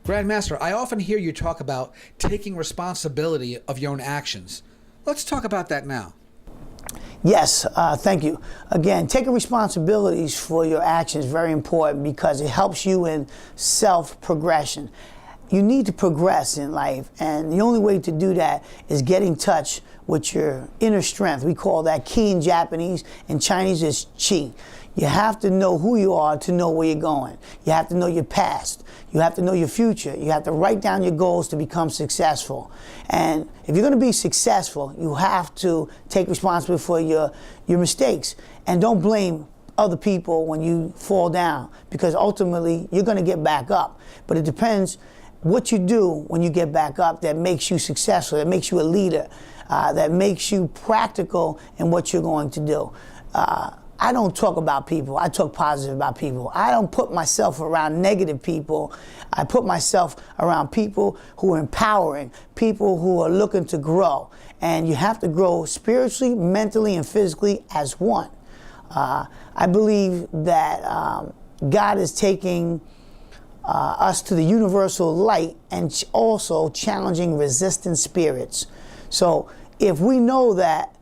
Grandmaster, I often hear you talk about taking responsibility of your own actions. Let's talk about that now. Yes, thank you. Again, taking responsibilities for your actions is very important because it helps you in self-progression. You need to progress in life, and the only way to do that is get in touch with your inner strength. We call that ki in Japanese, in Chinese is chi. You have to know who you are to know where you're going. You have to know your past. You have to know your future. You have to write down your goals to become successful. And if you're going to be successful, you have to take responsibility for your mistakes. And don't blame other people when you fall down, because ultimately you're going to get back up. But it depends what you do when you get back up that makes you successful, that makes you a leader, that makes you practical in what you're going to do. I don't talk about people. I talk positive about people. I don't put myself around negative people. I put myself around people who are empowering, people who are looking to grow. And you have to grow spiritually, mentally, and physically as one. I believe that God is taking us to the universal light and also challenging resistant spirits. So if we know that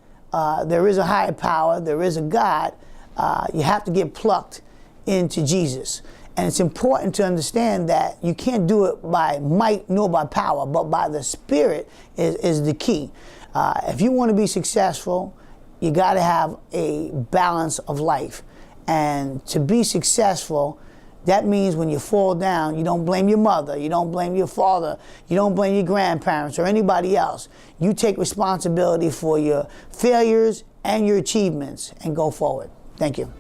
there is a higher power, there is a God, you have to get plugged into Jesus. And it's important to understand that you can't do it by might nor by power, but by the Spirit is the key. If you want to be successful, you got to have a balance of life. And to be successful, that means when you fall down, you don't blame your mother, you don't blame your father, you don't blame your grandparents or anybody else. You take responsibility for your failures and your achievements and go forward. Thank you.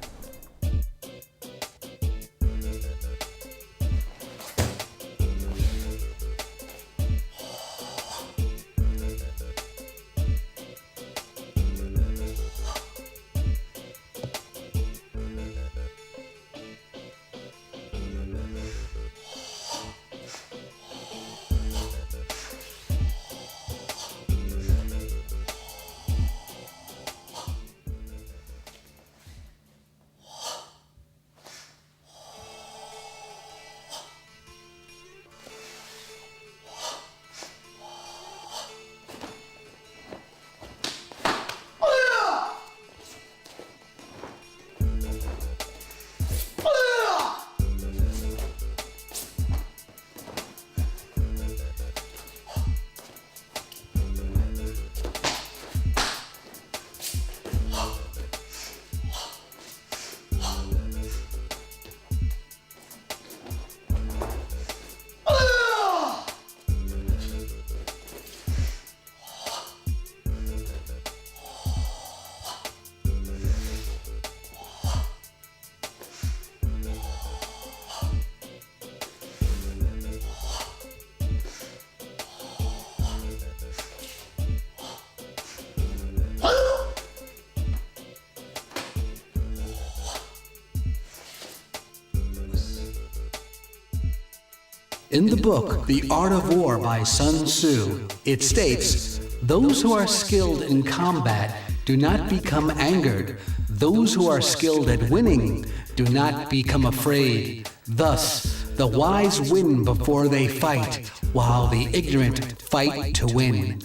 In the book, The Art of War by Sun Tzu, it states, "Those who are skilled in combat do not become angered. Those who are skilled at winning do not become afraid. Thus, the wise win before they fight, while the ignorant fight to win."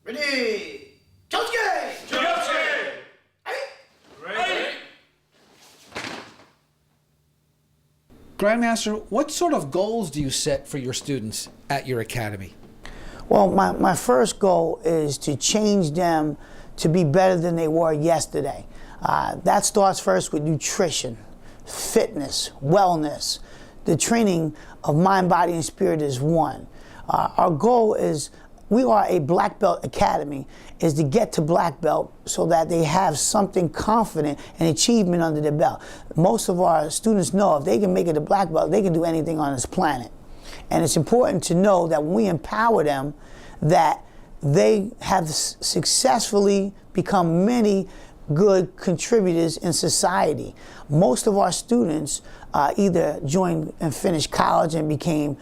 Ready? Josuke! Ready? Grandmaster, what sort of goals do you set for your students at your academy? Well, my first goal is to change them to be better than they were yesterday. That starts first with nutrition, fitness, wellness. The training of mind, body, and spirit is one. Our goal is, we are a black belt academy, is to get to black belt so that they have something confident and achievement under their belt. Most of our students know if they can make it to black belt, they can do anything on this planet. And it's important to know that when we empower them, that they have successfully become many good contributors in society. Most of our students either joined and finished college and became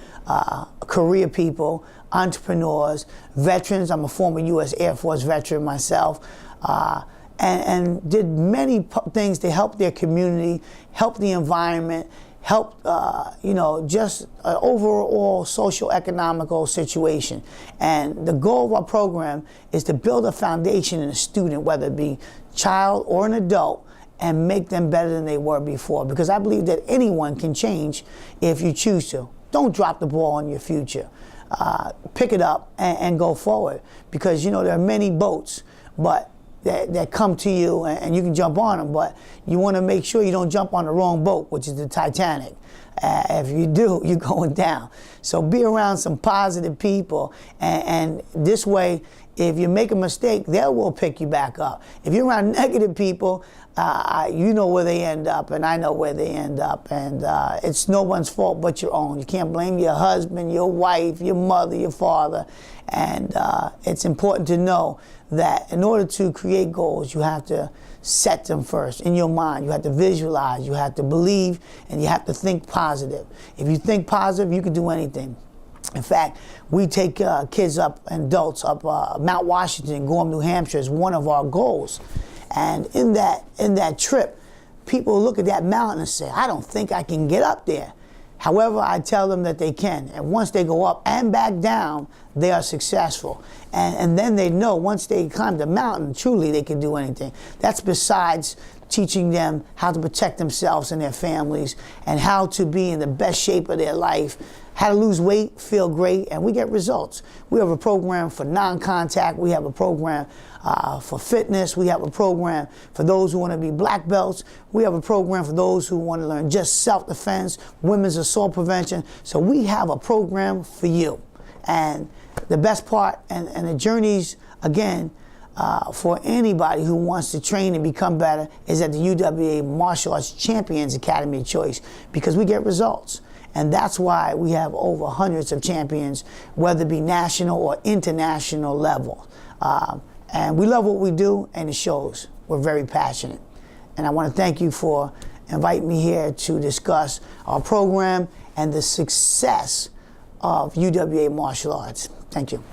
career people, entrepreneurs, veterans. I'm a former U.S. Air Force veteran myself, and did many things to help their community, help the environment, help, just an overall social economical situation. And the goal of our program is to build a foundation in a student, whether it be child or an adult, and make them better than they were before. Because I believe that anyone can change if you choose to. Don't drop the ball on your future. Pick it up and go forward. Because, there are many boats, but that come to you and you can jump on them, but you want to make sure you don't jump on the wrong boat, which is the Titanic. If you do, you're going down. So be around some positive people, and this way, if you make a mistake, they will pick you back up. If you're around negative people, you know where they end up, and I know where they end up, and it's no one's fault but your own. You can't blame your husband, your wife, your mother, your father, and it's important to know that in order to create goals, you have to set them first in your mind. You have to visualize, you have to believe, and you have to think positive. If you think positive, you can do anything. In fact, we take kids up and adults up Mount Washington, Gorham, New Hampshire is one of our goals. And in that trip, people look at that mountain and say, I don't think I can get up there. However, I tell them that they can. And once they go up and back down, they are successful. And then they know once they climb the mountain, truly they can do anything. That's besides teaching them how to protect themselves and their families and how to be in the best shape of their life, how to lose weight, feel great, and we get results. We have a program for non-contact. We have a program for fitness. We have a program for those who want to be black belts. We have a program for those who want to learn just self-defense, women's assault prevention. So we have a program for you. And the best part, and the journeys, again, for anybody who wants to train and become better is at the UWA Martial Arts Champions Academy of Choice, because we get results. And that's why we have over hundreds of champions, whether it be national or international level. And we love what we do, and it shows. We're very passionate. And I want to thank you for inviting me here to discuss our program and the success of UWA Martial Arts. Thank you.